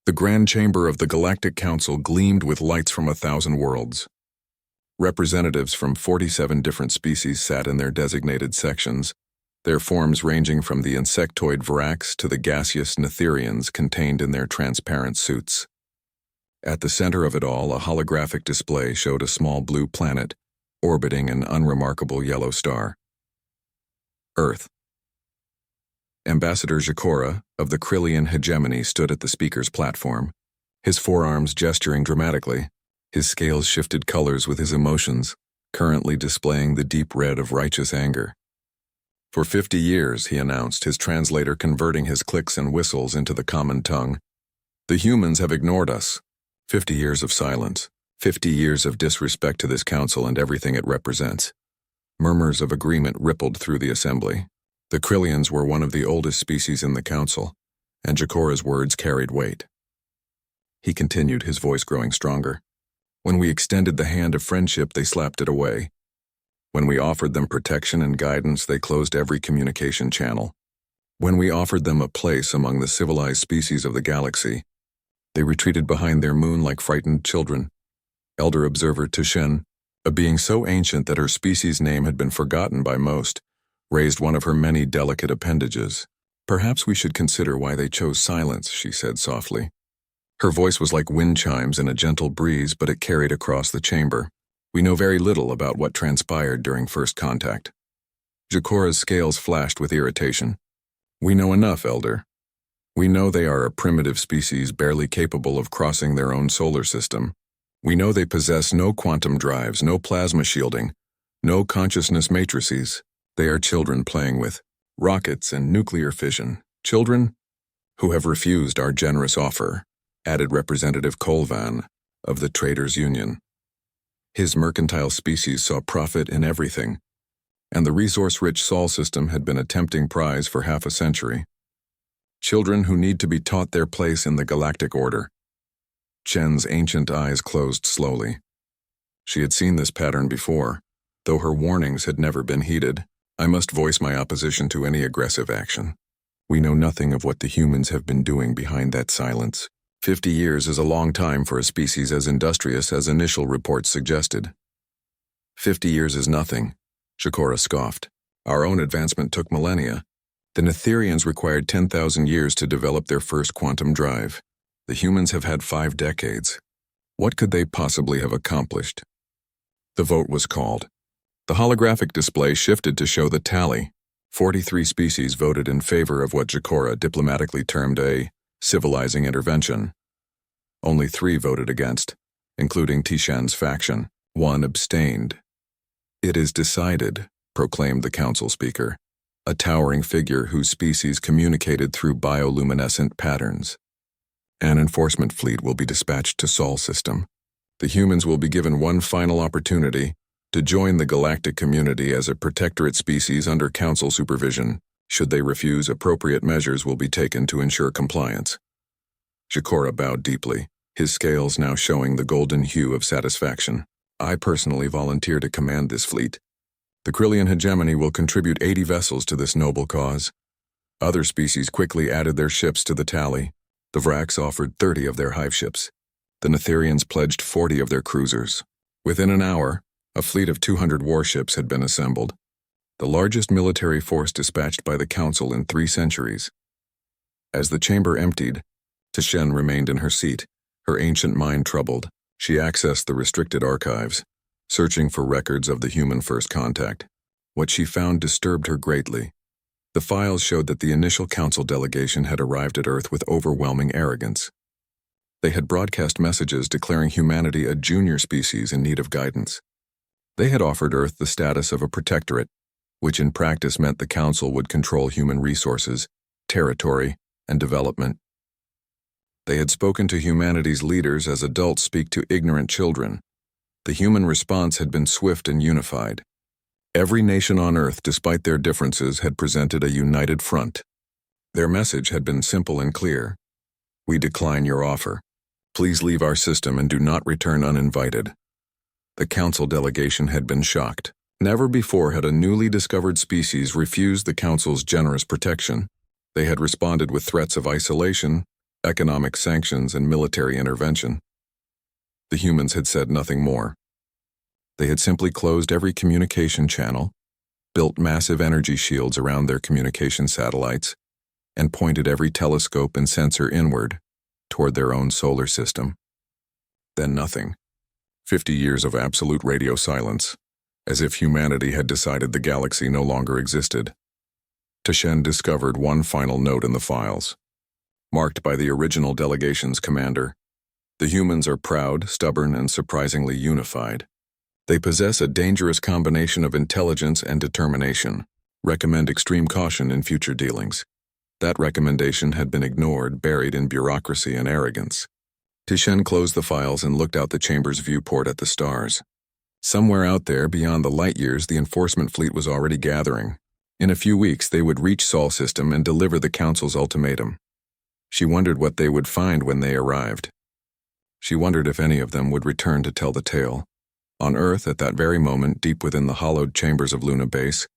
The grand chamber of the Galactic Council gleamed with lights from 1,000 worlds. Representatives from 47 different species sat in their designated sections, their forms ranging from the insectoid Vrax to the gaseous Netherians contained in their transparent suits. At the center of it all, a holographic display showed a small blue planet orbiting an unremarkable yellow star. Earth. Ambassador Jacora, of the Krillian hegemony, stood at the speaker's platform, his forearms gesturing dramatically. His scales shifted colors with his emotions, currently displaying the deep red of righteous anger. For 50 years, he announced, his translator converting his clicks and whistles into the common tongue, the humans have ignored us. 50 years of silence, 50 years of disrespect to this council and everything it represents. Murmurs of agreement rippled through the assembly. The Krillians were one of the oldest species in the council, and Jacora's words carried weight. He continued, his voice growing stronger. When we extended the hand of friendship, they slapped it away. When we offered them protection and guidance, they closed every communication channel. When we offered them a place among the civilized species of the galaxy, they retreated behind their moon like frightened children. Elder Observer Tishen, a being so ancient that her species' name had been forgotten by most, raised one of her many delicate appendages. Perhaps we should consider why they chose silence, she said softly. Her voice was like wind chimes in a gentle breeze, but it carried across the chamber. We know very little about what transpired during first contact. Jacora's scales flashed with irritation. We know enough, Elder. We know they are a primitive species barely capable of crossing their own solar system. We know they possess no quantum drives, no plasma shielding, no consciousness matrices. They are children playing with rockets and nuclear fission. Children who have refused our generous offer, added Representative Colvan of the Traders Union. His mercantile species saw profit in everything, and the resource-rich Sol system had been a tempting prize for half a century. Children who need to be taught their place in the galactic order. Chen's ancient eyes closed slowly. She had seen this pattern before, though her warnings had never been heeded. I must voice my opposition to any aggressive action. We know nothing of what the humans have been doing behind that silence. 50 years is a long time for a species as industrious as initial reports suggested. 50 years is nothing, Jacora scoffed. Our own advancement took millennia. The Netherians required 10,000 years to develop their first quantum drive. The humans have had 5 decades. What could they possibly have accomplished? The vote was called. The holographic display shifted to show the tally. 43 species voted in favor of what Jacora diplomatically termed a civilizing intervention. Only 3 voted against, including Tishan's faction. 1 abstained. It is decided, proclaimed the council speaker, a towering figure whose species communicated through bioluminescent patterns. An enforcement fleet will be dispatched to Sol system. The humans will be given one final opportunity to join the galactic community as a protectorate species under council supervision. Should they refuse, appropriate measures will be taken to ensure compliance. Jacora bowed deeply, his scales now showing the golden hue of satisfaction. I personally volunteer to command this fleet. The Krillian hegemony will contribute 80 vessels to this noble cause. Other species quickly added their ships to the tally. The Vrax offered 30 of their hive ships. The Netherians pledged 40 of their cruisers. Within an hour, a fleet of 200 warships had been assembled, the largest military force dispatched by the Council in 3 centuries. As the chamber emptied, Tishen remained in her seat, her ancient mind troubled. She accessed the restricted archives, searching for records of the human first contact. What she found disturbed her greatly. The files showed that the initial Council delegation had arrived at Earth with overwhelming arrogance. They had broadcast messages declaring humanity a junior species in need of guidance. They had offered Earth the status of a protectorate, which in practice meant the Council would control human resources, territory, and development. They had spoken to humanity's leaders as adults speak to ignorant children. The human response had been swift and unified. Every nation on Earth, despite their differences, had presented a united front. Their message had been simple and clear. We decline your offer. Please leave our system and do not return uninvited. The Council delegation had been shocked. Never before had a newly discovered species refused the Council's generous protection. They had responded with threats of isolation, economic sanctions, and military intervention. The humans had said nothing more. They had simply closed every communication channel, built massive energy shields around their communication satellites, and pointed every telescope and sensor inward, toward their own solar system. Then nothing. 50 years of absolute radio silence, as if humanity had decided the galaxy no longer existed. Tashen discovered one final note in the files, marked by the original delegation's commander. The humans are proud, stubborn, and surprisingly unified. They possess a dangerous combination of intelligence and determination. Recommend extreme caution in future dealings. That recommendation had been ignored, buried in bureaucracy and arrogance. Tashen closed the files and looked out the chamber's viewport at the stars. Somewhere out there, beyond the light years, the enforcement fleet was already gathering. In a few weeks, they would reach Sol System and deliver the Council's ultimatum. She wondered what they would find when they arrived. She wondered if any of them would return to tell the tale. On Earth, at that very moment, deep within the hollowed chambers of Luna Base,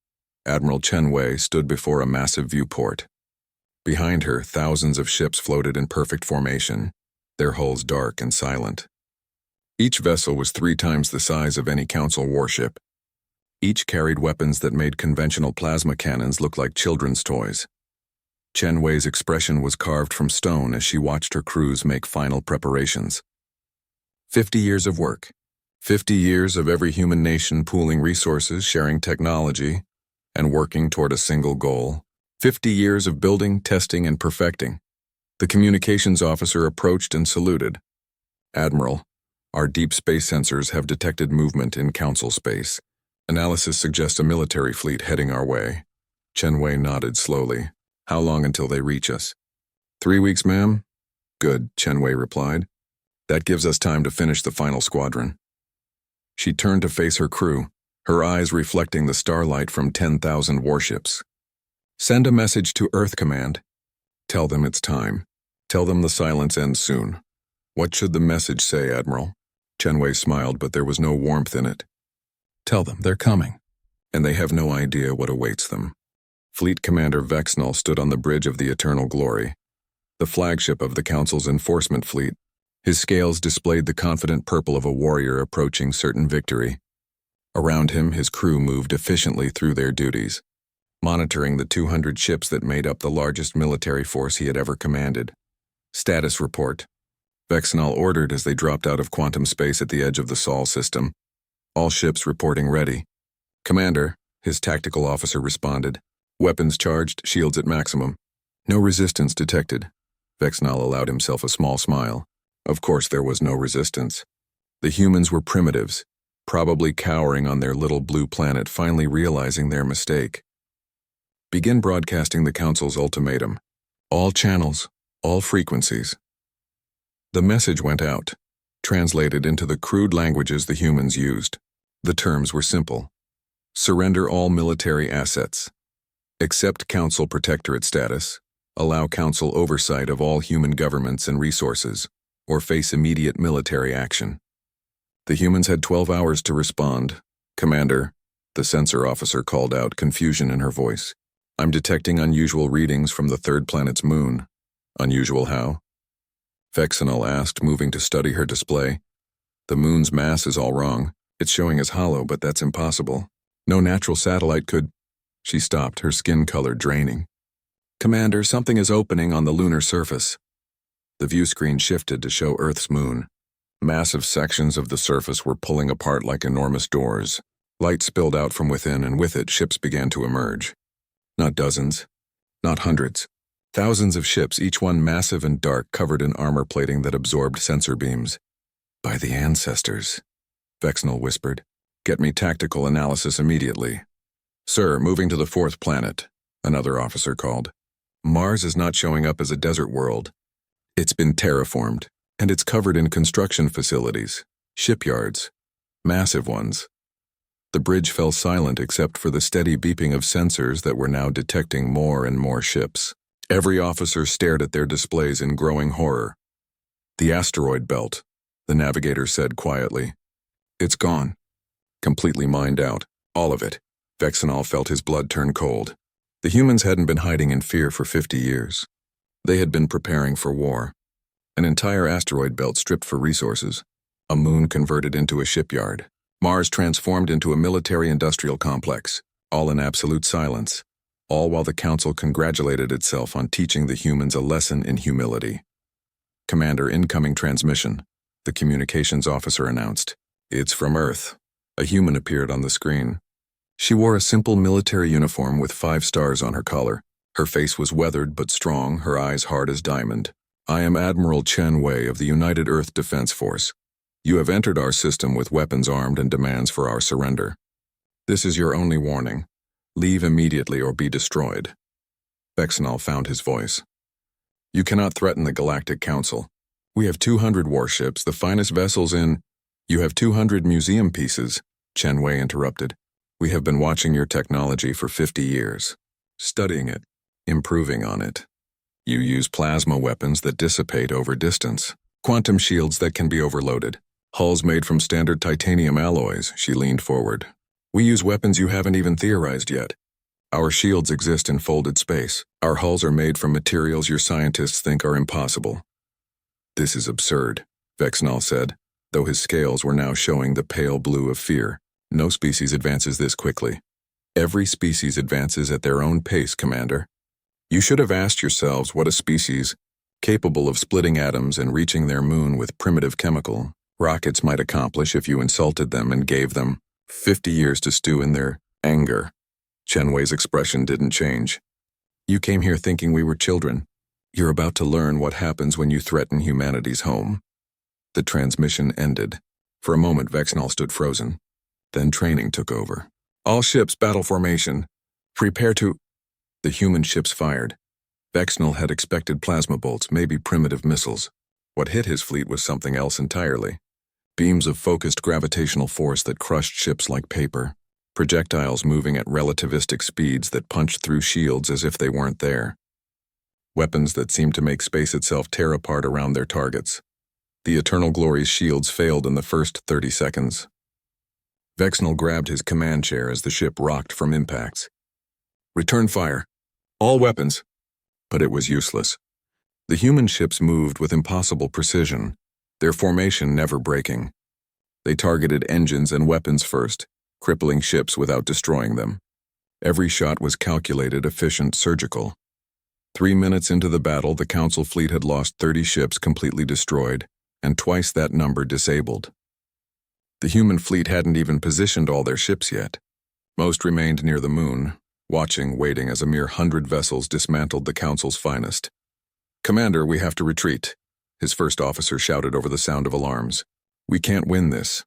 Admiral Chen Wei stood before a massive viewport. Behind her, thousands of ships floated in perfect formation, their hulls dark and silent. Each vessel was 3 times the size of any Council warship. Each carried weapons that made conventional plasma cannons look like children's toys. Chen Wei's expression was carved from stone as she watched her crews make final preparations. 50 years of work. 50 years of every human nation pooling resources, sharing technology, and working toward a single goal. 50 years of building, testing, and perfecting. The communications officer approached and saluted. Admiral, our deep space sensors have detected movement in Council space. Analysis suggests a military fleet heading our way. Chen Wei nodded slowly. How long until they reach us? 3 weeks, ma'am. Good, Chen Wei replied. That gives us time to finish the final squadron. She turned to face her crew, her eyes reflecting the starlight from 10,000 warships. Send a message to Earth Command. Tell them it's time. Tell them the silence ends soon. What should the message say, Admiral? Chen Wei smiled, but there was no warmth in it. Tell them they're coming, and they have no idea what awaits them. Fleet Commander Vexnall stood on the bridge of the Eternal Glory, the flagship of the Council's enforcement fleet. His scales displayed the confident purple of a warrior approaching certain victory. Around him, his crew moved efficiently through their duties, monitoring the 200 ships that made up the largest military force he had ever commanded. Status report. Vexnall ordered as they dropped out of quantum space at the edge of the Sol system. All ships reporting ready. Commander, his tactical officer responded. Weapons charged, shields at maximum. No resistance detected. Vexnall allowed himself a small smile. Of course there was no resistance. The humans were primitives, probably cowering on their little blue planet, finally realizing their mistake. Begin broadcasting the Council's ultimatum. All channels, all frequencies. The message went out, translated into the crude languages the humans used. The terms were simple. Surrender all military assets. Accept Council Protectorate status. Allow Council oversight of all human governments and resources, or face immediate military action. The humans had 12 hours to respond. Commander, the sensor officer called out, confusion in her voice. I'm detecting unusual readings from the third planet's moon. Unusual how? Vexnall asked, moving to study her display. The moon's mass is all wrong. It's showing as hollow, but that's impossible. No natural satellite could... She stopped, her skin color draining. Commander, something is opening on the lunar surface. The view screen shifted to show Earth's moon. Massive sections of the surface were pulling apart like enormous doors. Light spilled out from within, and with it, ships began to emerge. Not dozens, not hundreds. Thousands of ships, each one massive and dark, covered in armor plating that absorbed sensor beams. By the ancestors, Vexnall whispered. Get me tactical analysis immediately. Sir, moving to the 4th planet, another officer called. Mars is not showing up as a desert world. It's been terraformed, and it's covered in construction facilities, shipyards, massive ones. The bridge fell silent except for the steady beeping of sensors that were now detecting more and more ships. Every officer stared at their displays in growing horror. The asteroid belt, the navigator said quietly. It's gone. Completely mined out. All of it. Vexnall felt his blood turn cold. The humans hadn't been hiding in fear for 50 years. They had been preparing for war. An entire asteroid belt stripped for resources. A moon converted into a shipyard. Mars transformed into a military-industrial complex, all in absolute silence, all while the Council congratulated itself on teaching the humans a lesson in humility. "Commander, incoming transmission," the communications officer announced. "It's from Earth." A human appeared on the screen. She wore a simple military uniform with 5 stars on her collar. Her face was weathered but strong, her eyes hard as diamond. "I am Admiral Chen Wei of the United Earth Defense Force. You have entered our system with weapons armed and demands for our surrender. This is your only warning. Leave immediately or be destroyed." Vexenal found his voice. "You cannot threaten the Galactic Council. We have 200 warships, the finest vessels in—" "You have 200 museum pieces," Chen Wei interrupted. "We have been watching your technology for 50 years, studying it, improving on it. You use plasma weapons that dissipate over distance, quantum shields that can be overloaded, hulls made from standard titanium alloys." She leaned forward. "We use weapons you haven't even theorized yet. Our shields exist in folded space. Our hulls are made from materials your scientists think are impossible." "This is absurd," Vexenal said, though his scales were now showing the pale blue of fear. "No species advances this quickly. Every species advances at their own pace, Commander. You should have asked yourselves what a species, capable of splitting atoms and reaching their moon with primitive chemical rockets, might accomplish if you insulted them and gave them 50 years to stew in their anger." Chen Wei's expression didn't change. "You came here thinking we were children. You're about to learn what happens when you threaten humanity's home." The transmission ended. For a moment, Vexenal stood frozen. Then training took over. "All ships, battle formation. Prepare to—" The human ships fired. Vexenal had expected plasma bolts, maybe primitive missiles. What hit his fleet was something else entirely. Beams of focused gravitational force that crushed ships like paper. Projectiles moving at relativistic speeds that punched through shields as if they weren't there. Weapons that seemed to make space itself tear apart around their targets. The Eternal Glory's shields failed in the first 30 seconds. Vexenal grabbed his command chair as the ship rocked from impacts. "Return fire. All weapons." But it was useless. The human ships moved with impossible precision, their formation never breaking. They targeted engines and weapons first, crippling ships without destroying them. Every shot was calculated, efficient, surgical. 3 minutes into the battle, the Council fleet had lost 30 ships completely destroyed, and twice that number disabled. The human fleet hadn't even positioned all their ships yet. Most remained near the moon, watching, waiting as a mere 100 vessels dismantled the Council's finest. "Commander, we have to retreat," his first officer shouted over the sound of alarms. "We can't win this."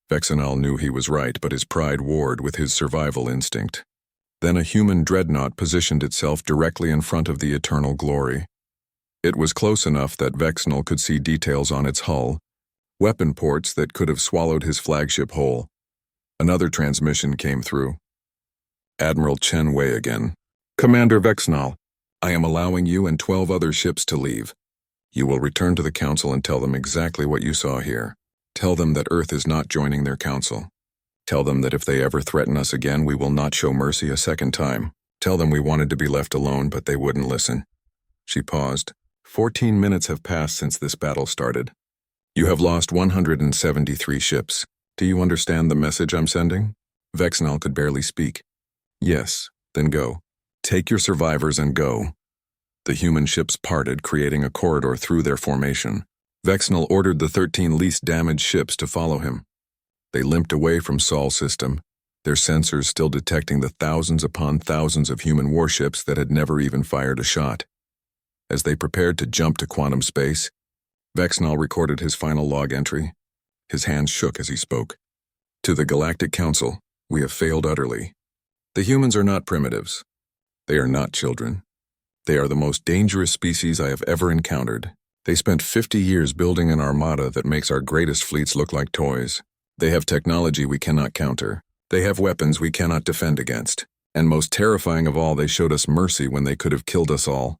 Vexenal knew he was right, but his pride warred with his survival instinct. Then a human dreadnought positioned itself directly in front of the Eternal Glory. It was close enough that Vexenal could see details on its hull, weapon ports that could have swallowed his flagship whole. Another transmission came through. "Admiral Chen Wei again. Commander Vexenal, I am allowing you and 12 other ships to leave. You will return to the Council and tell them exactly what you saw here. Tell them that Earth is not joining their Council. Tell them that if they ever threaten us again, we will not show mercy a second time. Tell them we wanted to be left alone, but they wouldn't listen." She paused. 14 minutes have passed since this battle started. You have lost 173 ships. Do you understand the message I'm sending? Vexenal could barely speak. "Yes, then go. Take your survivors and go." The human ships parted, creating a corridor through their formation. Vexenal ordered the 13 least damaged ships to follow him. They limped away from Sol's system, their sensors still detecting the thousands upon thousands of human warships that had never even fired a shot. As they prepared to jump to quantum space, Vexenal recorded his final log entry. His hands shook as he spoke. "To the Galactic Council, we have failed utterly. The humans are not primitives. They are not children. They are the most dangerous species I have ever encountered. They spent 50 years building an armada that makes our greatest fleets look like toys. They have technology we cannot counter. They have weapons we cannot defend against. And most terrifying of all, they showed us mercy when they could have killed us all."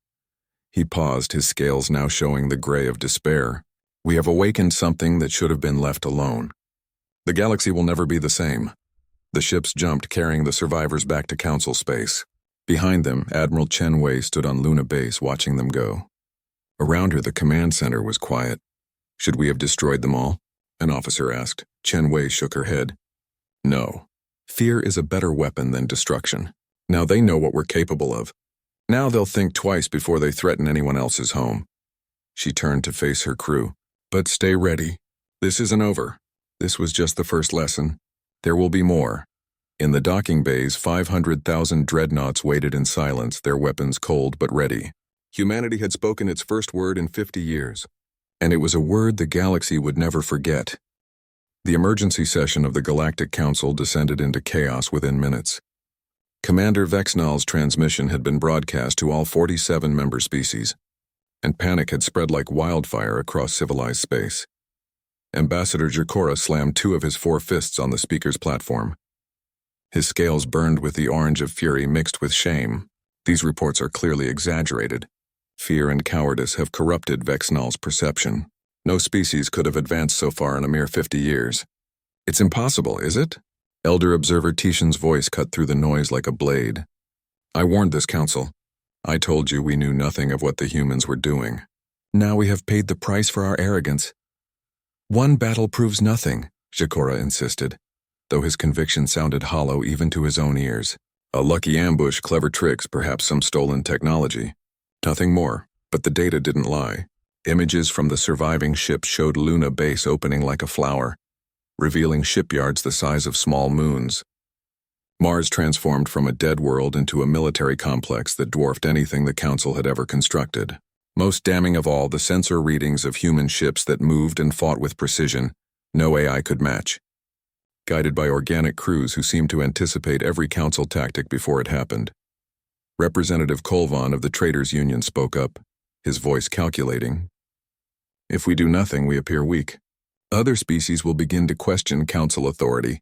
He paused, his scales now showing the gray of despair. "We have awakened something that should have been left alone. The galaxy will never be the same." The ships jumped, carrying the survivors back to Council space. Behind them, Admiral Chen Wei stood on Luna Base watching them go. Around her, the command center was quiet. Should we have destroyed them all? An officer asked. Chen Wei shook her head. No. Fear is a better weapon than destruction. Now they know what we're capable of. Now they'll think twice before they threaten anyone else's home. She turned to face her crew. But stay ready. This isn't over. This was just the first lesson. There will be more. In the docking bays, 500,000 dreadnoughts waited in silence, their weapons cold but ready. Humanity had spoken its first word in 50 years. And it was a word the galaxy would never forget. The emergency session of the Galactic Council descended into chaos within minutes. Commander Vexnal's transmission had been broadcast to all 47 member species, and panic had spread like wildfire across civilized space. Ambassador Jacora slammed 2 of his 4 fists on the speaker's platform. His scales burned with the orange of fury mixed with shame. These reports are clearly exaggerated. Fear and cowardice have corrupted Vexnal's perception. No species could have advanced so far in a mere 50 years. It's impossible, is it? Elder Observer Tishan's voice cut through the noise like a blade. I warned this council. I told you we knew nothing of what the humans were doing. Now we have paid the price for our arrogance. One battle proves nothing, Jacora insisted, though his conviction sounded hollow even to his own ears. A lucky ambush, clever tricks, perhaps some stolen technology. Nothing more, but the data didn't lie. Images from the surviving ships showed Luna Base opening like a flower, revealing shipyards the size of small moons. Mars transformed from a dead world into a military complex that dwarfed anything the Council had ever constructed. Most damning of all, the sensor readings of human ships that moved and fought with precision, no AI could match. Guided by organic crews who seemed to anticipate every Council tactic before it happened. Representative Colvon of the Traders Union spoke up, his voice calculating. If we do nothing, we appear weak. Other species will begin to question Council authority.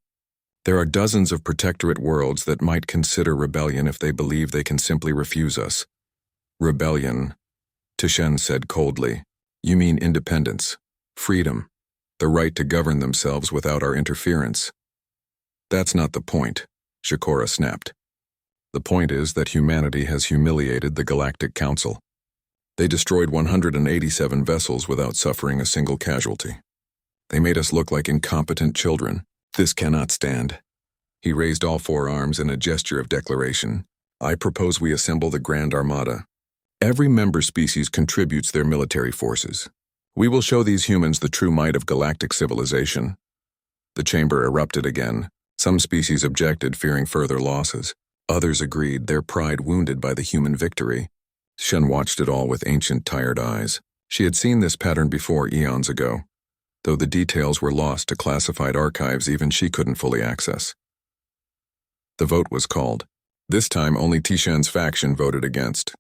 There are dozens of protectorate worlds that might consider rebellion if they believe they can simply refuse us. Rebellion, Tishen said coldly. You mean independence, freedom, the right to govern themselves without our interference. That's not the point, Jacora snapped. The point is that humanity has humiliated the Galactic Council. They destroyed 187 vessels without suffering a single casualty. They made us look like incompetent children. This cannot stand. He raised all 4 arms in a gesture of declaration. I propose we assemble the Grand Armada. Every member species contributes their military forces. We will show these humans the true might of galactic civilization. The chamber erupted again. Some species objected, fearing further losses. Others agreed, their pride wounded by the human victory. Shen watched it all with ancient, tired eyes. She had seen this pattern before eons ago. Though the details were lost to classified archives even she couldn't fully access. The vote was called. This time only Tishan's faction voted against.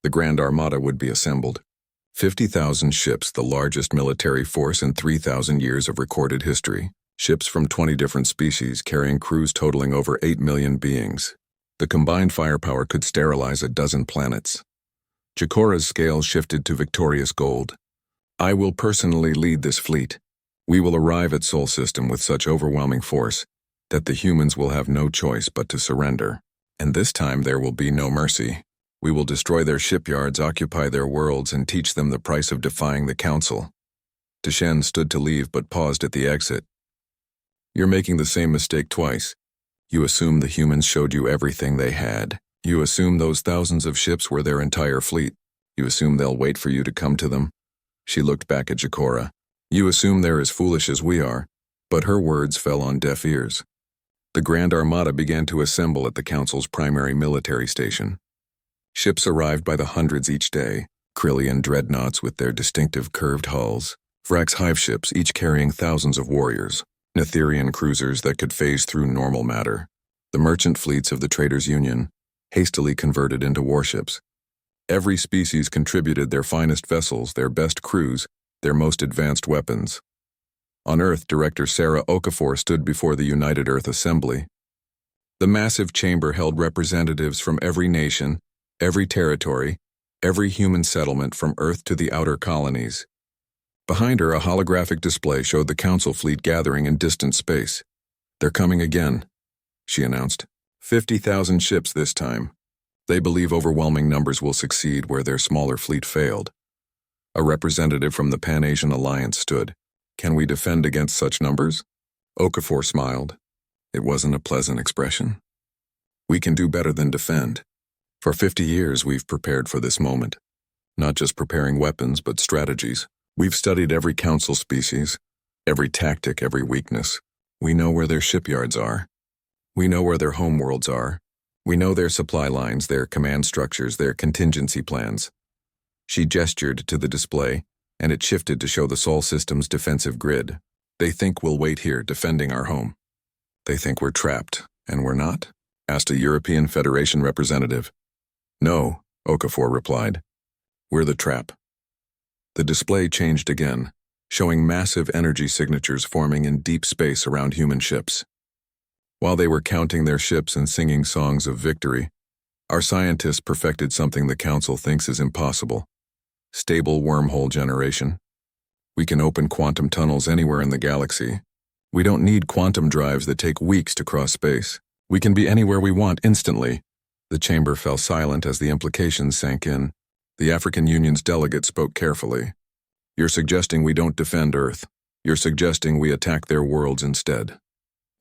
The Grand Armada would be assembled. 50,000 ships, the largest military force in 3,000 years of recorded history. Ships from 20 different species carrying crews totaling over 8 million beings. The combined firepower could sterilize a dozen planets. Jacora's scale shifted to victorious gold. I will personally lead this fleet. We will arrive at Sol System with such overwhelming force that the humans will have no choice but to surrender. And this time there will be no mercy. We will destroy their shipyards, occupy their worlds, and teach them the price of defying the Council. Tishen stood to leave but paused at the exit. You're making the same mistake twice. You assume the humans showed you everything they had. You assume those thousands of ships were their entire fleet. You assume they'll wait for you to come to them. She looked back at Jacora. You assume they're as foolish as we are. But her words fell on deaf ears. The Grand Armada began to assemble at the Council's primary military station. Ships arrived by the hundreds each day, Krillian dreadnoughts with their distinctive curved hulls, Vrax hive ships each carrying thousands of warriors, Netherian cruisers that could phase through normal matter, the merchant fleets of the Traders Union, hastily converted into warships. Every species contributed their finest vessels, their best crews, their most advanced weapons. On Earth, Director Sarah Okafor stood before the United Earth Assembly. The massive chamber held representatives from every nation, every territory, every human settlement from Earth to the outer colonies. Behind her, a holographic display showed the Council fleet gathering in distant space. They're coming again, she announced. 50,000 ships this time. They believe overwhelming numbers will succeed where their smaller fleet failed. A representative from the Pan-Asian Alliance stood. Can we defend against such numbers? Okafor smiled. It wasn't a pleasant expression. We can do better than defend. For 50 years we've prepared for this moment. Not just preparing weapons, but strategies. We've studied every council species, every tactic, every weakness. We know where their shipyards are. We know where their homeworlds are. We know their supply lines, their command structures, their contingency plans. She gestured to the display, and it shifted to show the Sol system's defensive grid. They think we'll wait here, defending our home. They think we're trapped, and we're not? Asked a European Federation representative. No, Okafor replied. We're the trap. The display changed again, showing massive energy signatures forming in deep space around human ships. While they were counting their ships and singing songs of victory, our scientists perfected something the Council thinks is impossible. Stable wormhole generation. We can open quantum tunnels anywhere in the galaxy. We don't need quantum drives that take weeks to cross space. We can be anywhere we want instantly. The chamber fell silent as the implications sank in. The African Union's delegate spoke carefully. You're suggesting we don't defend Earth. You're suggesting we attack their worlds instead.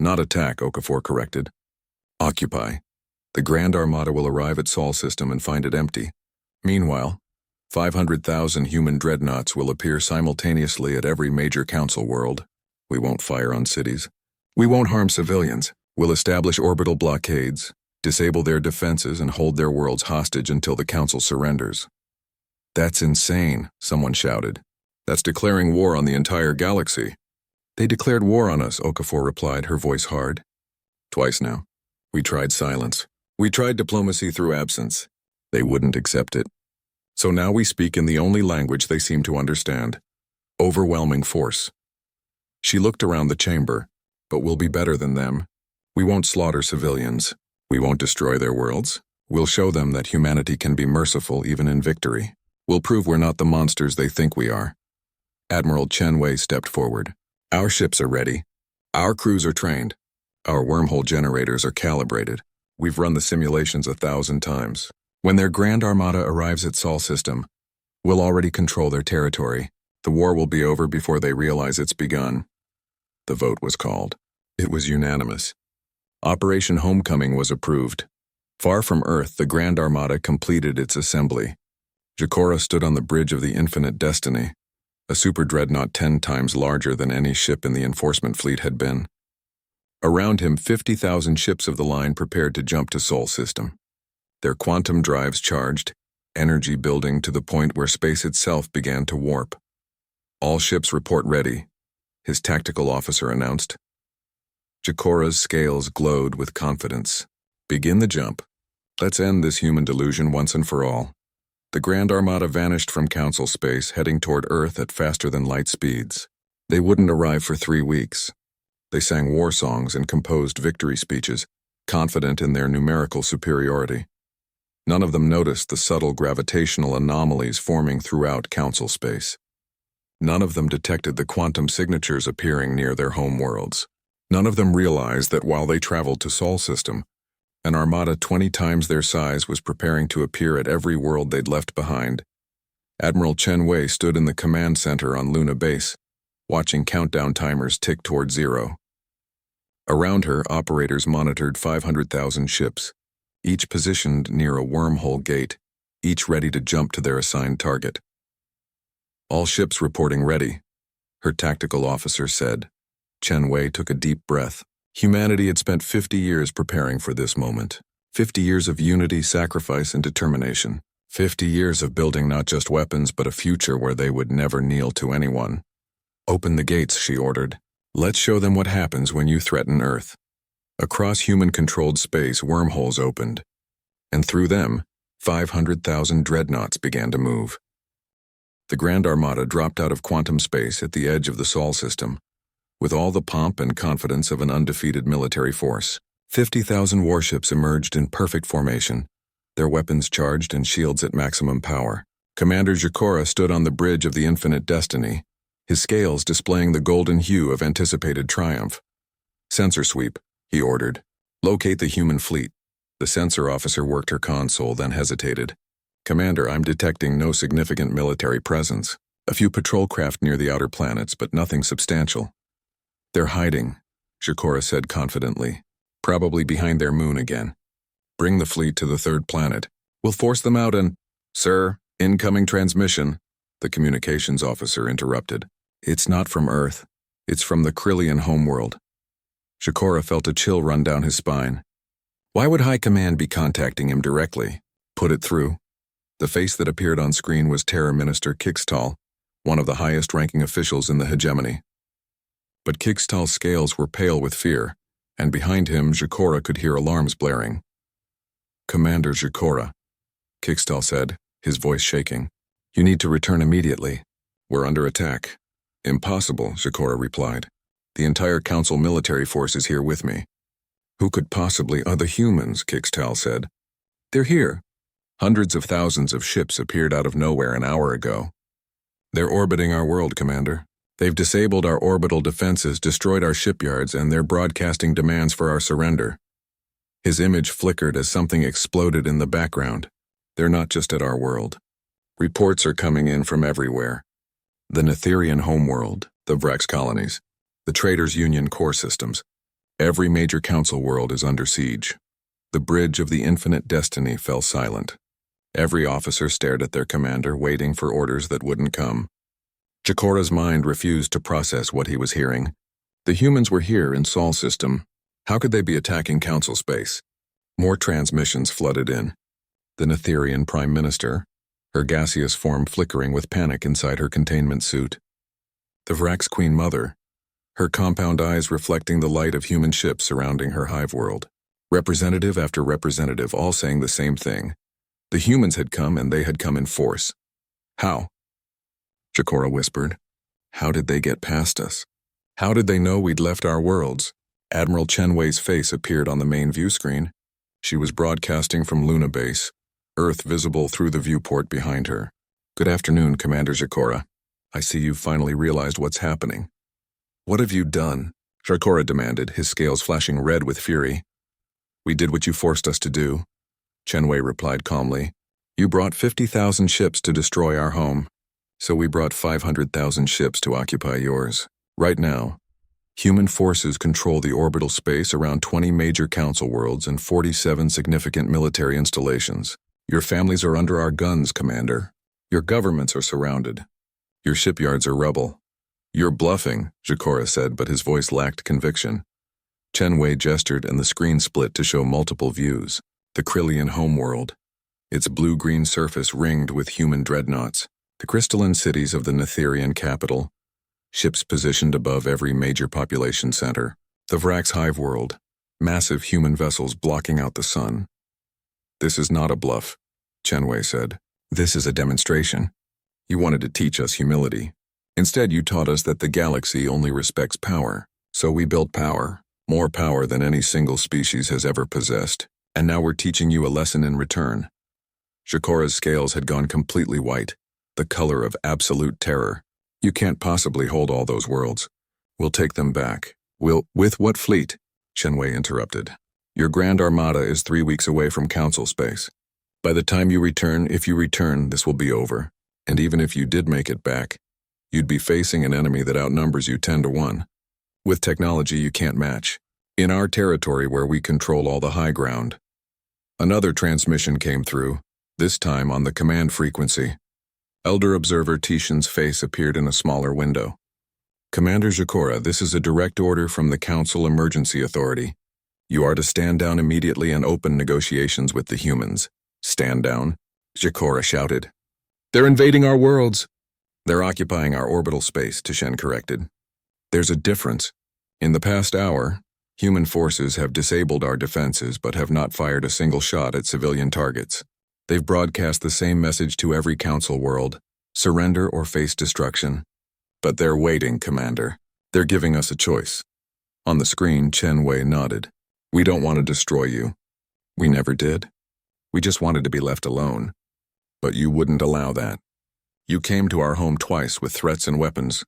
Not attack, Okafor corrected. Occupy. The Grand Armada will arrive at Sol system and find it empty. Meanwhile, 500,000 human dreadnoughts will appear simultaneously at every major council world. We won't fire on cities. We won't harm civilians. We'll establish orbital blockades, disable their defenses, and hold their worlds hostage until the council surrenders. That's insane, someone shouted. That's declaring war on the entire galaxy. They declared war on us, Okafor replied, her voice hard. Twice now. We tried silence. We tried diplomacy through absence. They wouldn't accept it. So now we speak in the only language they seem to understand. Overwhelming force. She looked around the chamber, but we'll be better than them. We won't slaughter civilians. We won't destroy their worlds. We'll show them that humanity can be merciful even in victory. We'll prove we're not the monsters they think we are. Admiral Chen Wei stepped forward. Our ships are ready. Our crews are trained. Our wormhole generators are calibrated. We've run the simulations 1,000 times. When their Grand Armada arrives at Sol system, we'll already control their territory. The war will be over before they realize it's begun. The vote was called. It was unanimous. Operation Homecoming was approved. Far from Earth, the Grand Armada completed its assembly. Jacora stood on the bridge of the Infinite Destiny, a super dreadnought 10 times larger than any ship in the enforcement fleet had been. Around him, 50,000 ships of the line prepared to jump to Sol system. Their quantum drives charged, energy building to the point where space itself began to warp. All ships report ready, his tactical officer announced. Jacora's scales glowed with confidence. Begin the jump. Let's end this human delusion once and for all. The Grand Armada vanished from Council space, heading toward Earth at faster-than-light speeds. They wouldn't arrive for 3 weeks. They sang war songs and composed victory speeches, confident in their numerical superiority. None of them noticed the subtle gravitational anomalies forming throughout Council space. None of them detected the quantum signatures appearing near their home worlds. None of them realized that while they traveled to Sol system, an armada 20 times their size was preparing to appear at every world they'd left behind. Admiral Chen Wei stood in the command center on Luna Base, watching countdown timers tick toward 0. Around her, operators monitored 500,000 ships, each positioned near a wormhole gate, each ready to jump to their assigned target. All ships reporting ready, her tactical officer said. Chen Wei took a deep breath. Humanity had spent 50 years preparing for this moment. 50 years of unity, sacrifice, and determination. 50 years of building not just weapons, but a future where they would never kneel to anyone. Open the gates, she ordered. Let's show them what happens when you threaten Earth. Across human-controlled space, wormholes opened, and through them, 500,000 dreadnoughts began to move. The Grand Armada dropped out of quantum space at the edge of the Sol system, with all the pomp and confidence of an undefeated military force. 50,000 warships emerged in perfect formation, their weapons charged and shields at maximum power. Commander Jacora stood on the bridge of the Infinite Destiny, his scales displaying the golden hue of anticipated triumph. Sensor sweep, he ordered. Locate the human fleet. The sensor officer worked her console, then hesitated. Commander, I'm detecting no significant military presence. A few patrol craft near the outer planets, but nothing substantial. They're hiding, Zecora said confidently. Probably behind their moon again. Bring the fleet to the third planet. We'll force them out and— Sir, incoming transmission, the communications officer interrupted. It's not from Earth. It's from the Krillian homeworld. Zecora felt a chill run down his spine. Why would High Command be contacting him directly? Put it through. The face that appeared on screen was Terror Minister Kixtal, one of the highest-ranking officials in the hegemony. But Kixtal's scales were pale with fear, and behind him Zecora could hear alarms blaring. Commander Zecora, Kixtal said, his voice shaking. You need to return immediately. We're under attack. Impossible, Zecora replied. The entire Council military force is here with me. Who could possibly— the humans, Kixtal said. They're here. Hundreds of thousands of ships appeared out of nowhere an hour ago. They're orbiting our world, Commander. They've disabled our orbital defenses, destroyed our shipyards, and they're broadcasting demands for our surrender. His image flickered as something exploded in the background. They're not just at our world. Reports are coming in from everywhere. The Netherian homeworld, the Vrex colonies, the Traders' Union core systems. Every major council world is under siege. The bridge of the infinite destiny fell silent. Every officer stared at their commander, waiting for orders that wouldn't come. Zecora's mind refused to process what he was hearing. The humans were here in Sol system. How could they be attacking council space? More transmissions flooded in. The Netherian Prime Minister, her gaseous form flickering with panic inside her containment suit. The Vrax Queen Mother, her compound eyes reflecting the light of human ships surrounding her hive world. Representative after representative all saying the same thing. The humans had come, and they had come in force. How? Zecora whispered. How did they get past us? How did they know we'd left our worlds? Admiral Chenwei's face appeared on the main view screen. She was broadcasting from Luna Base, Earth visible through the viewport behind her. Good afternoon, Commander Zecora. I see you've finally realized what's happening. What have you done? Zecora demanded, his scales flashing red with fury. We did what you forced us to do, Chenwei replied calmly. You brought 50,000 ships to destroy our home, so we brought 500,000 ships to occupy yours. Right now, human forces control the orbital space around 20 major council worlds and 47 significant military installations. Your families are under our guns, Commander. Your governments are surrounded. Your shipyards are rubble. You're bluffing, Zecora said, but his voice lacked conviction. Chenwei gestured and the screen split to show multiple views. The Krillian homeworld, its blue-green surface ringed with human dreadnoughts, the crystalline cities of the Netherian capital, ships positioned above every major population center, the Vrax hive world, massive human vessels blocking out the sun. This is not a bluff, Chenwei said. This is a demonstration. You wanted to teach us humility. Instead, you taught us that the galaxy only respects power. So we built power, more power than any single species has ever possessed. And now we're teaching you a lesson in return. Zecora's scales had gone completely white, the color of absolute terror. You can't possibly hold all those worlds. We'll take them back. With what fleet? Chenwei interrupted. Your Grand Armada is 3 weeks away from council space. By the time you return, if you return, this will be over. And even if you did make it back, you'd be facing an enemy that outnumbers you 10 to 1. With technology you can't match. In our territory where we control all the high ground. Another transmission came through, this time on the command frequency. Elder Observer Tishan's face appeared in a smaller window. Commander Zecora, this is a direct order from the Council Emergency Authority. You are to stand down immediately and open negotiations with the humans. Stand down? Zecora shouted. They're invading our worlds. They're occupying our orbital space, Tishan corrected. There's a difference. In the past hour, human forces have disabled our defenses but have not fired a single shot at civilian targets. They've broadcast the same message to every council world, surrender or face destruction. But they're waiting, Commander. They're giving us a choice. On the screen, Chenwei nodded. We don't want to destroy you. We never did. We just wanted to be left alone. But you wouldn't allow that. You came to our home twice with threats and weapons,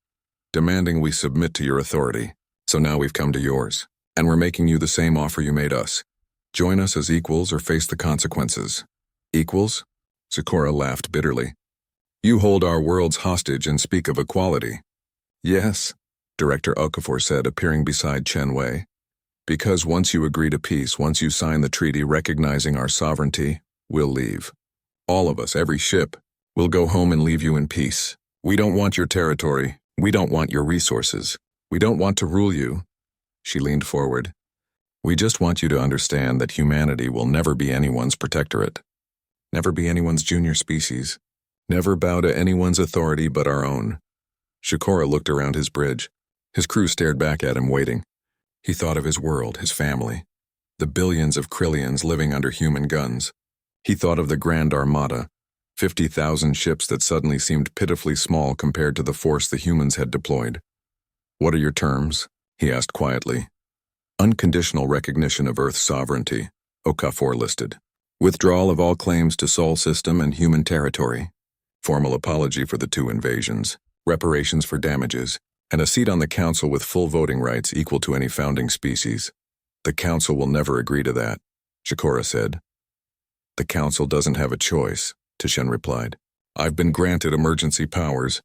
demanding we submit to your authority. So now we've come to yours. And we're making you the same offer you made us. Join us as equals or face the consequences. Equals? Zecora laughed bitterly. You hold our worlds hostage and speak of equality. Yes, Director Okafor said, appearing beside Chen Wei. Because once you agree to peace, once you sign the treaty recognizing our sovereignty, we'll leave. All of us, every ship, will go home and leave you in peace. We don't want your territory. We don't want your resources. We don't want to rule you. She leaned forward. We just want you to understand that humanity will never be anyone's protectorate. Never be anyone's junior species. Never bow to anyone's authority but our own. Shikora looked around his bridge. His crew stared back at him, waiting. He thought of his world, his family, the billions of Krillians living under human guns. He thought of the Grand Armada, 50,000 ships that suddenly seemed pitifully small compared to the force the humans had deployed. What are your terms? He asked quietly. Unconditional recognition of Earth's sovereignty, Okafor listed. Withdrawal of all claims to Sol system and human territory. Formal apology for the 2 invasions. Reparations for damages. And a seat on the Council with full voting rights equal to any founding species. The Council will never agree to that, Shikora said. The Council doesn't have a choice, Tishen replied. I've been granted emergency powers.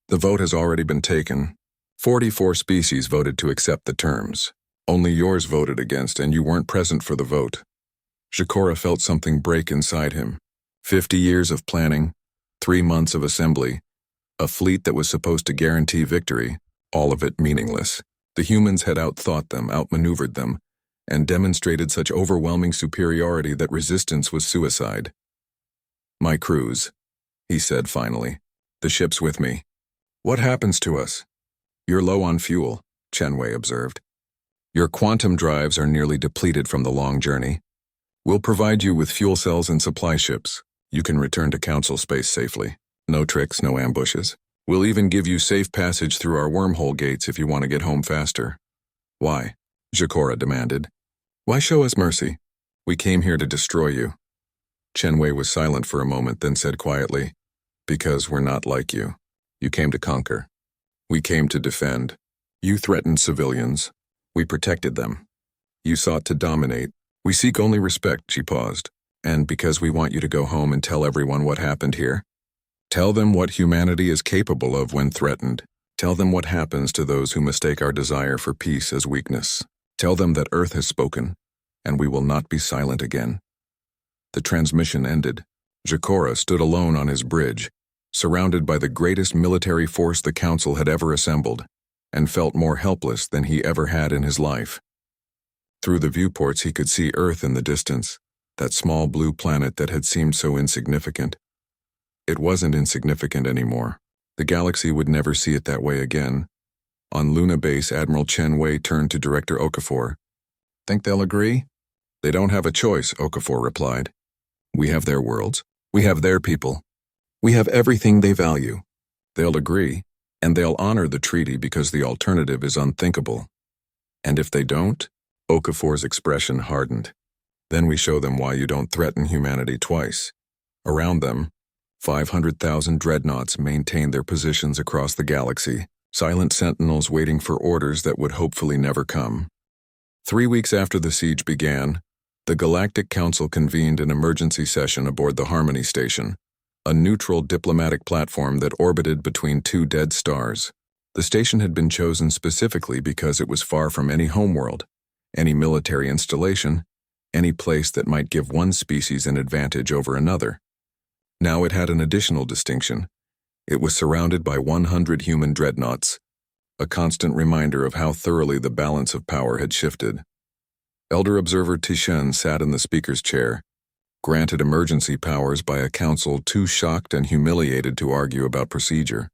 The vote has already been taken. 44 species voted to accept the terms. Only yours voted against, and you weren't present for the vote. Shikora felt something break inside him. 50 years of planning, 3 months of assembly, a fleet that was supposed to guarantee victory, all of it meaningless. The humans had outthought them, outmaneuvered them, and demonstrated such overwhelming superiority that resistance was suicide. My crews, he said finally. The ship's with me. What happens to us? You're low on fuel, Chen Wei observed. Your quantum drives are nearly depleted from the long journey. We'll provide you with fuel cells and supply ships. You can return to Council space safely. No tricks, no ambushes. We'll even give you safe passage through our wormhole gates if you want to get home faster. Why? Shikora demanded. Why show us mercy? We came here to destroy you. Chen Wei was silent for a moment, then said quietly, Because we're not like you. You came to conquer. We came to defend. You threatened civilians. We protected them. You sought to dominate. We seek only respect, she paused. And because we want you to go home and tell everyone what happened here. Tell them what humanity is capable of when threatened. Tell them what happens to those who mistake our desire for peace as weakness. Tell them that Earth has spoken, and we will not be silent again. The transmission ended. Shikora stood alone on his bridge, surrounded by the greatest military force the Council had ever assembled, and felt more helpless than he ever had in his life. Through the viewports he could see Earth in the distance, that small blue planet that had seemed so insignificant. It wasn't insignificant anymore. The galaxy would never see it that way again. On Luna Base, Admiral Chen Wei turned to Director Okafor. Think they'll agree? They don't have a choice, Okafor replied. We have their worlds. We have their people. We have everything they value. They'll agree, and they'll honor the treaty because the alternative is unthinkable. And if they don't, Okafor's expression hardened. Then we show them why you don't threaten humanity twice. Around them, 500,000 dreadnoughts maintained their positions across the galaxy, silent sentinels waiting for orders that would hopefully never come. 3 weeks after the siege began, the Galactic Council convened an emergency session aboard the Harmony Station, a neutral diplomatic platform that orbited between 2 dead stars. The station had been chosen specifically because it was far from any homeworld, any military installation, any place that might give one species an advantage over another. Now it had an additional distinction. It was surrounded by 100 human dreadnoughts, a constant reminder of how thoroughly the balance of power had shifted. Elder Observer Tishen sat in the speaker's chair, granted emergency powers by a council too shocked and humiliated to argue about procedure.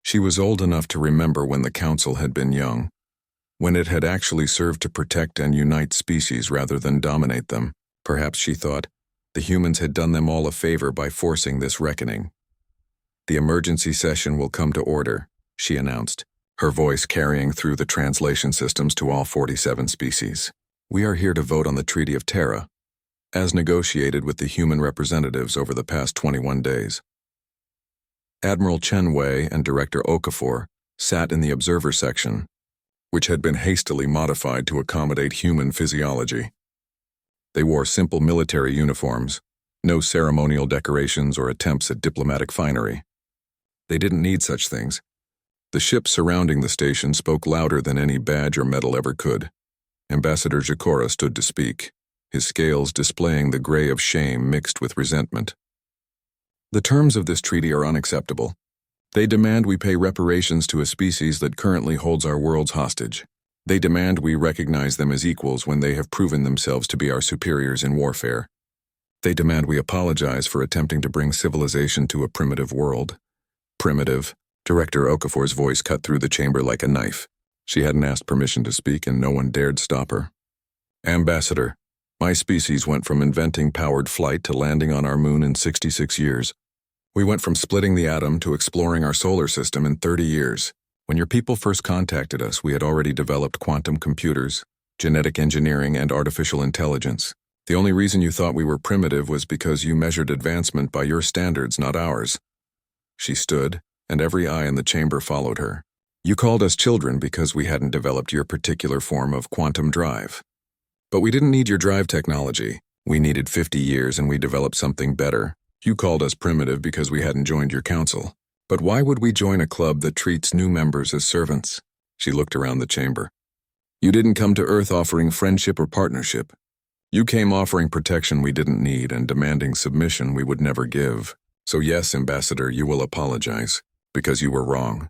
She was old enough to remember when the council had been young, when it had actually served to protect and unite species rather than dominate them. Perhaps, she thought, the humans had done them all a favor by forcing this reckoning. The emergency session will come to order, she announced, her voice carrying through the translation systems to all 47 species. We are here to vote on the Treaty of Terra, as negotiated with the human representatives over the past 21 days. Admiral Chen Wei and Director Okafor sat in the observer section, which had been hastily modified to accommodate human physiology. They wore simple military uniforms, no ceremonial decorations or attempts at diplomatic finery. They didn't need such things. The ship surrounding the station spoke louder than any badge or medal ever could. Ambassador Jacora stood to speak, his scales displaying the gray of shame mixed with resentment. The terms of this treaty are unacceptable. They demand we pay reparations to a species that currently holds our worlds hostage. They demand we recognize them as equals when they have proven themselves to be our superiors in warfare. They demand we apologize for attempting to bring civilization to a primitive world. Primitive. Director Okafor's voice cut through the chamber like a knife. She hadn't asked permission to speak, and no one dared stop her. Ambassador, my species went from inventing powered flight to landing on our moon in 66 years. We went from splitting the atom to exploring our solar system in 30 years. When your people first contacted us, we had already developed quantum computers, genetic engineering, and artificial intelligence. The only reason you thought we were primitive was because you measured advancement by your standards, not ours. She stood, and every eye in the chamber followed her. You called us children because we hadn't developed your particular form of quantum drive. But we didn't need your drive technology. We needed 50 years and we developed something better. You called us primitive because we hadn't joined your council. But why would we join a club that treats new members as servants? She looked around the chamber. You didn't come to Earth offering friendship or partnership. You came offering protection we didn't need and demanding submission we would never give. So yes, Ambassador, you will apologize, because you were wrong.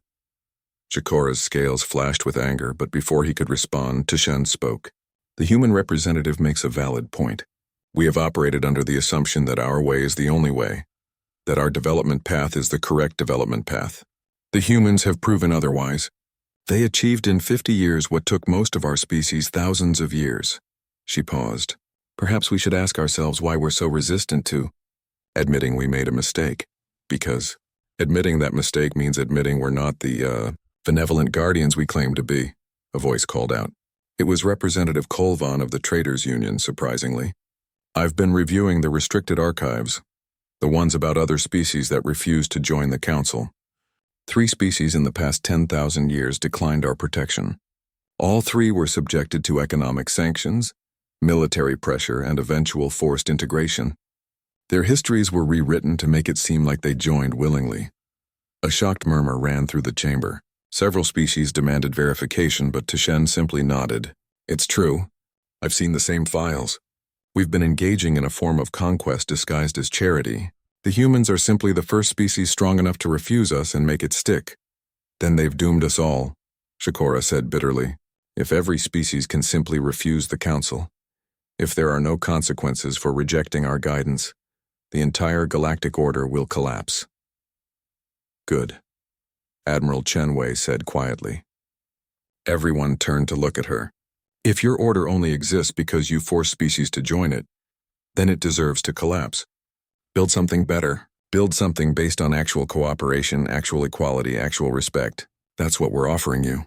Jacora's scales flashed with anger, but before he could respond, Tishan spoke. The human representative makes a valid point. We have operated under the assumption that our way is the only way, that our development path is the correct development path. The humans have proven otherwise. They achieved in 50 years what took most of our species thousands of years. She paused. Perhaps we should ask ourselves why we're so resistant to admitting we made a mistake. Because admitting that mistake means admitting we're not the, benevolent guardians we claim to be, a voice called out. It was Representative Colvan of the Traders Union, surprisingly. I've been reviewing the restricted archives, the ones about other species that refused to join the council. 3 species in the past 10,000 years declined our protection. All 3 were subjected to economic sanctions, military pressure, and eventual forced integration. Their histories were rewritten to make it seem like they joined willingly. A shocked murmur ran through the chamber. Several species demanded verification, but Tishen simply nodded. It's true. I've seen the same files. We've been engaging in a form of conquest disguised as charity. The humans are simply the first species strong enough to refuse us and make it stick. Then they've doomed us all, Shakora said bitterly. If every species can simply refuse the council, if there are no consequences for rejecting our guidance, the entire galactic order will collapse. Good, Admiral Chenwei said quietly. Everyone turned to look at her. If your order only exists because you force species to join it, then it deserves to collapse. Build something better. Build something based on actual cooperation, actual equality, actual respect. That's what we're offering you.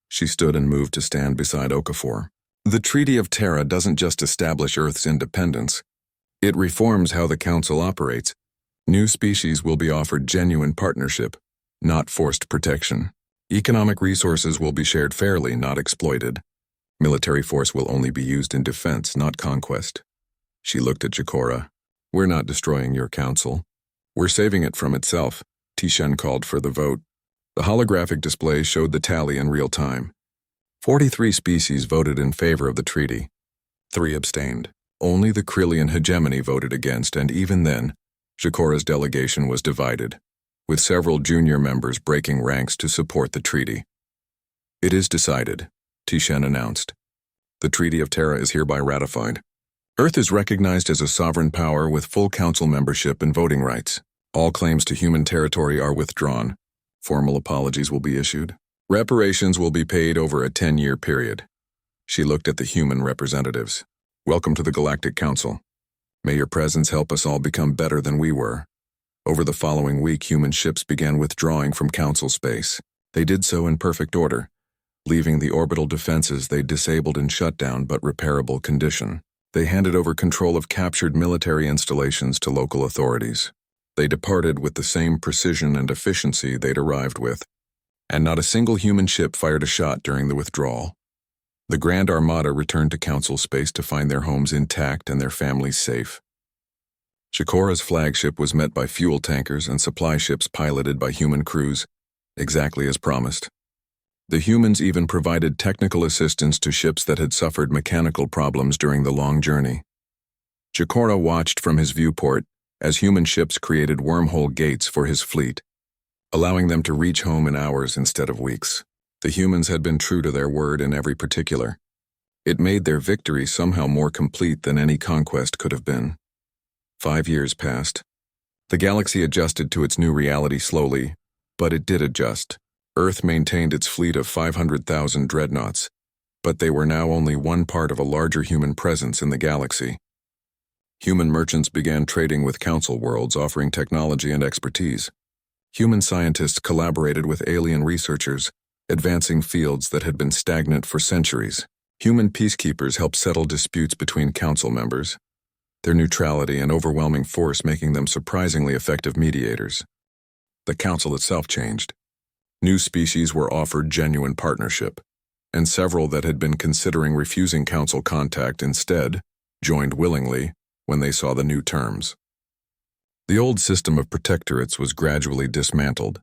She stood and moved to stand beside Okafor. The Treaty of Terra doesn't just establish Earth's independence. It reforms how the Council operates. New species will be offered genuine partnership, not forced protection. Economic resources will be shared fairly, not exploited. Military force will only be used in defense, not conquest. She looked at Jacora. We're not destroying your council. We're saving it from itself. Tishen called for the vote. The holographic display showed the tally in real time. 43 species voted in favor of the treaty. 3 abstained. Only the Krillian hegemony voted against, and even then, Jacora's delegation was divided, with several junior members breaking ranks to support the treaty. It is decided, Tishen announced. The Treaty of Terra is hereby ratified. Earth is recognized as a sovereign power with full council membership and voting rights. All claims to human territory are withdrawn. Formal apologies will be issued. Reparations will be paid over a 10-year period. She looked at the human representatives. Welcome to the Galactic Council. May your presence help us all become better than we were. Over the following week, human ships began withdrawing from Council space. They did so in perfect order, leaving the orbital defenses they disabled in shutdown but repairable condition. They handed over control of captured military installations to local authorities. They departed with the same precision and efficiency they'd arrived with, and not a single human ship fired a shot during the withdrawal. The Grand Armada returned to Council space to find their homes intact and their families safe. Chikora's flagship was met by fuel tankers and supply ships piloted by human crews, exactly as promised. The humans even provided technical assistance to ships that had suffered mechanical problems during the long journey. Chikora watched from his viewport as human ships created wormhole gates for his fleet, allowing them to reach home in hours instead of weeks. The humans had been true to their word in every particular. It made their victory somehow more complete than any conquest could have been. 5 years passed. The galaxy adjusted to its new reality slowly, but it did adjust. Earth maintained its fleet of 500,000 dreadnoughts, but they were now only one part of a larger human presence in the galaxy. Human merchants began trading with council worlds offering technology and expertise. Human scientists collaborated with alien researchers, advancing fields that had been stagnant for centuries. Human peacekeepers helped settle disputes between council members, their neutrality and overwhelming force making them surprisingly effective mediators. The council itself changed. New species were offered genuine partnership, and several that had been considering refusing council contact instead joined willingly when they saw the new terms. The old system of protectorates was gradually dismantled,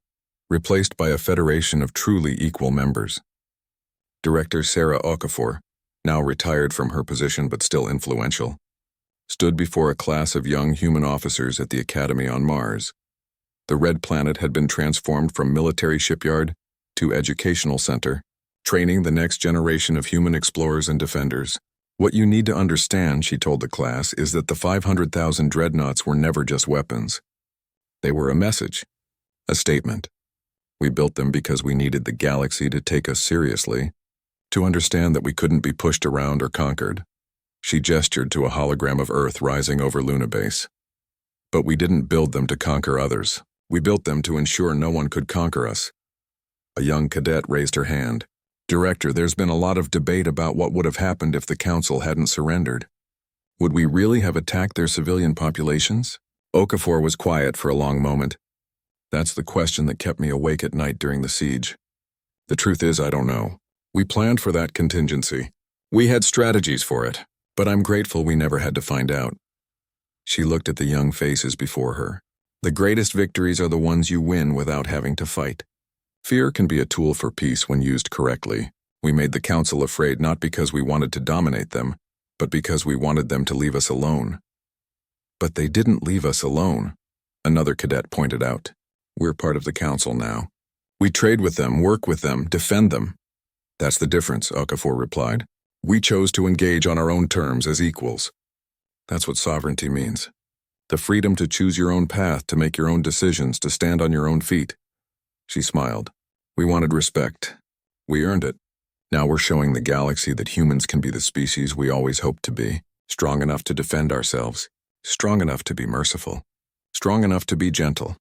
replaced by a federation of truly equal members. Director Sarah Okafor, now retired from her position but still influential, stood before a class of young human officers at the Academy on Mars. The Red Planet had been transformed from military shipyard to educational center, training the next generation of human explorers and defenders. What you need to understand, she told the class, is that the 500,000 dreadnoughts were never just weapons. They were a message, a statement. We built them because we needed the galaxy to take us seriously, to understand that we couldn't be pushed around or conquered. She gestured to a hologram of Earth rising over Luna Base. But we didn't build them to conquer others. We built them to ensure no one could conquer us. A young cadet raised her hand. Director, there's been a lot of debate about what would have happened if the council hadn't surrendered. Would we really have attacked their civilian populations? Okafor was quiet for a long moment. That's the question that kept me awake at night during the siege. The truth is, I don't know. We planned for that contingency. We had strategies for it, but I'm grateful we never had to find out. She looked at the young faces before her. The greatest victories are the ones you win without having to fight. Fear can be a tool for peace when used correctly. We made the council afraid not because we wanted to dominate them, but because we wanted them to leave us alone. But they didn't leave us alone, another cadet pointed out. We're part of the council now. We trade with them, work with them, defend them. That's the difference, Okafor replied. We chose to engage on our own terms as equals. That's what sovereignty means. The freedom to choose your own path, to make your own decisions, to stand on your own feet. She smiled. We wanted respect. We earned it. Now we're showing the galaxy that humans can be the species we always hoped to be, strong enough to defend ourselves, strong enough to be merciful, strong enough to be gentle.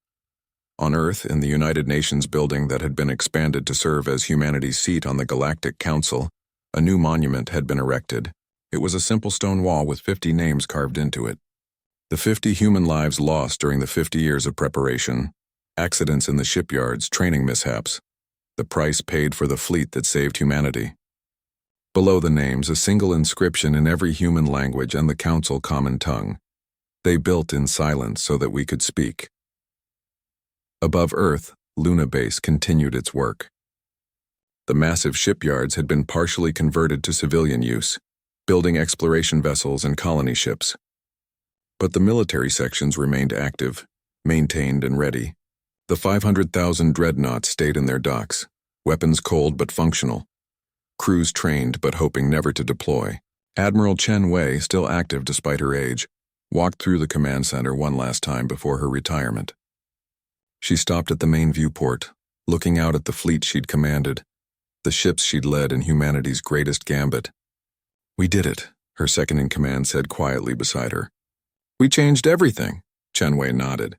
On Earth, in the United Nations building that had been expanded to serve as humanity's seat on the Galactic Council, a new monument had been erected. It was a simple stone wall with 50 names carved into it. The 50 human lives lost during the 50 years of preparation, accidents in the shipyards, training mishaps, the price paid for the fleet that saved humanity. Below the names, a single inscription in every human language and the Council common tongue. They built in silence so that we could speak. Above Earth, Luna Base continued its work. The massive shipyards had been partially converted to civilian use, building exploration vessels and colony ships. But the military sections remained active, maintained and ready. The 500,000 dreadnoughts stayed in their docks, weapons cold but functional, crews trained but hoping never to deploy. Admiral Chen Wei, still active despite her age, walked through the command center one last time before her retirement. She stopped at the main viewport, looking out at the fleet she'd commanded, the ships she'd led in humanity's greatest gambit. We did it, her second-in-command said quietly beside her. We changed everything, Chen Wei nodded.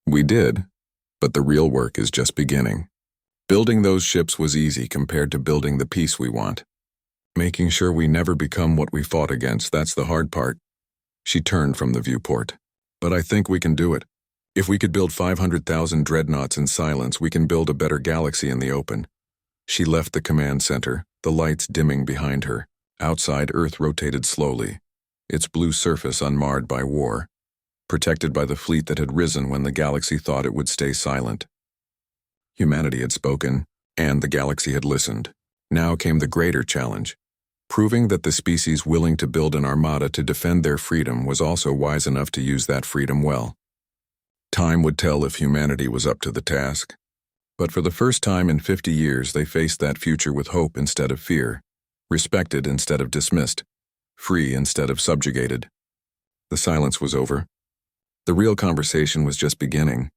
We did. But the real work is just beginning. Building those ships was easy compared to building the peace we want. Making sure we never become what we fought against, that's the hard part. She turned from the viewport. But I think we can do it. If we could build 500,000 dreadnoughts in silence, we can build a better galaxy in the open. She left the command center, the lights dimming behind her. Outside, Earth rotated slowly, its blue surface unmarred by war. protected by the fleet that had risen when the galaxy thought it would stay silent. Humanity had spoken, and the galaxy had listened. Now came the greater challenge, proving that the species willing to build an armada to defend their freedom was also wise enough to use that freedom well. Time would tell if humanity was up to the task. But for the first time in 50 years, they faced that future with hope instead of fear, respected instead of dismissed, free instead of subjugated. The silence was over. The real conversation was just beginning,